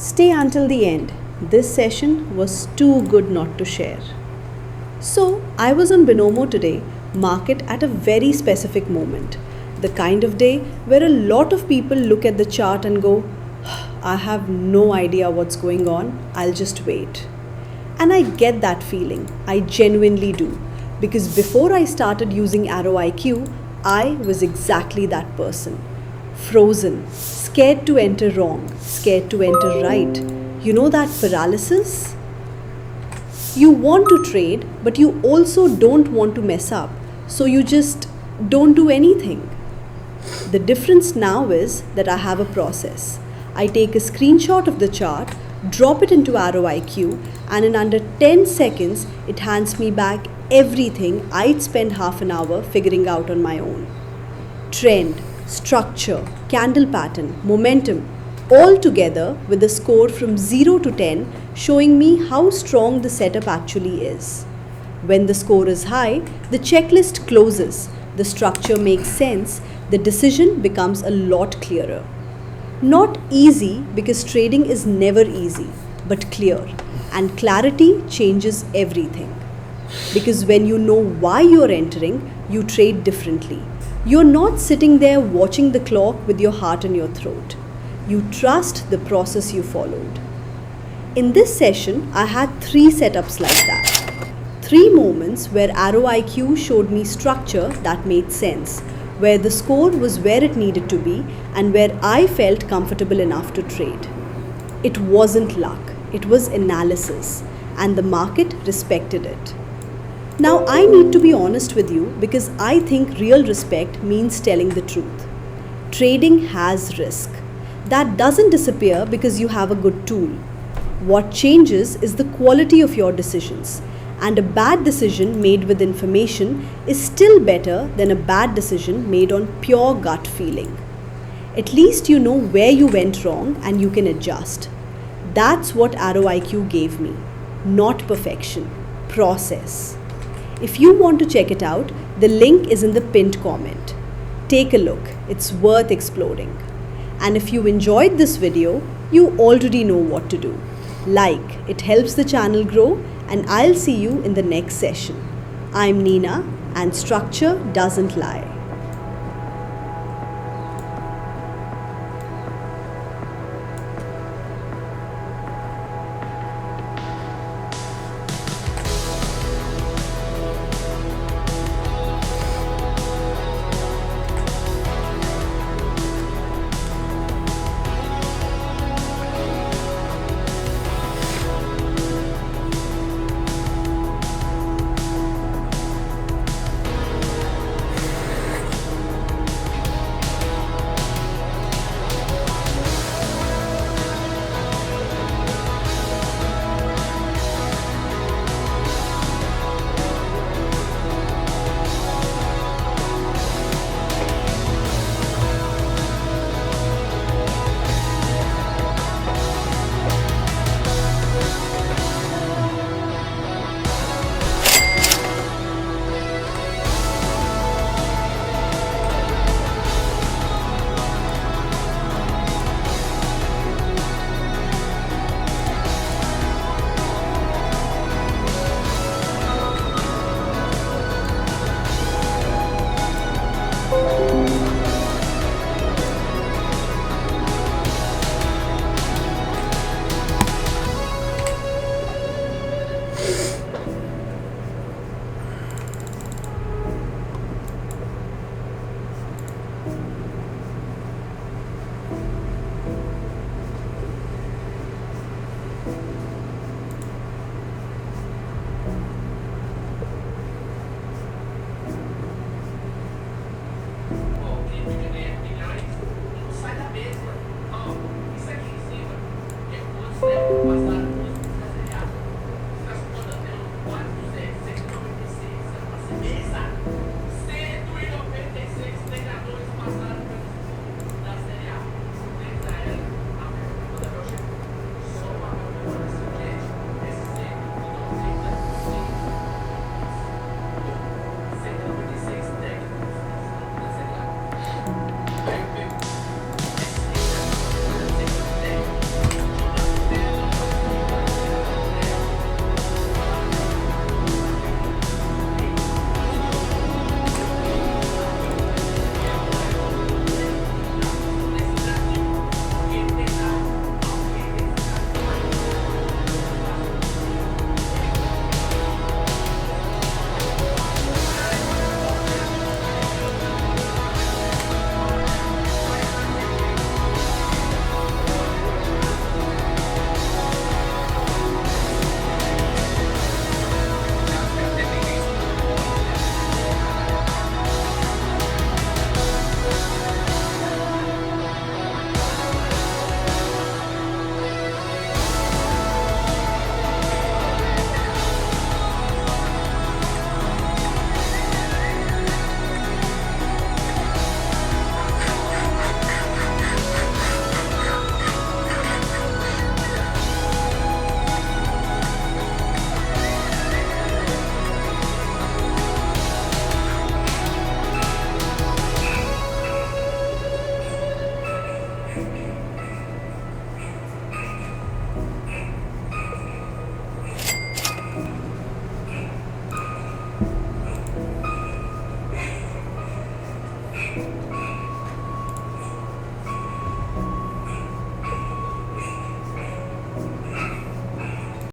Stay until the end. This session was too good not to share. So, I was on Binomo today, market at a very specific moment. The kind of day where a lot of people look at the chart and go, I have no idea what's going on, I'll just wait. And I get that feeling, I genuinely do. Because before I started using Arrow IQ, I was exactly that person. Frozen, scared to enter wrong, scared to enter right. You know that paralysis? You want to trade, but you also don't want to mess up, so you just don't do anything. The difference now is that I have a process. I take a screenshot of the chart, drop it into Arrow IQ, and in under 10 seconds, it hands me back everything I'd spend half an hour figuring out on my own. Trend, structure, candle pattern, momentum, all together with a score from 0 to 10 showing me how strong the setup actually is. When the score is high, the checklist closes, the structure makes sense, the decision becomes a lot clearer. Not easy because trading is never easy, but clear, and clarity changes everything. Because when you know why you're entering, you trade differently. You're not sitting there watching the clock with your heart in your throat. You trust the process you followed. In this session, I had 3 setups like that. 3 moments where Arrow IQ showed me structure that made sense, where the score was where it needed to be, and where I felt comfortable enough to trade. It wasn't luck, it was analysis, and the market respected it. Now I need to be honest with you because I think real respect means telling the truth. Trading has risk. That doesn't disappear because you have a good tool. What changes is the quality of your decisions, and a bad decision made with information is still better than a bad decision made on pure gut feeling. At least you know where you went wrong and you can adjust. That's what Arrow IQ gave me. Not perfection, process. If you want to check it out, the link is in the pinned comment. Take a look, it's worth exploring. And if you enjoyed this video, you already know what to do. Like, it helps the channel grow, and I'll see you in the next session. I'm Neena, and structure doesn't lie.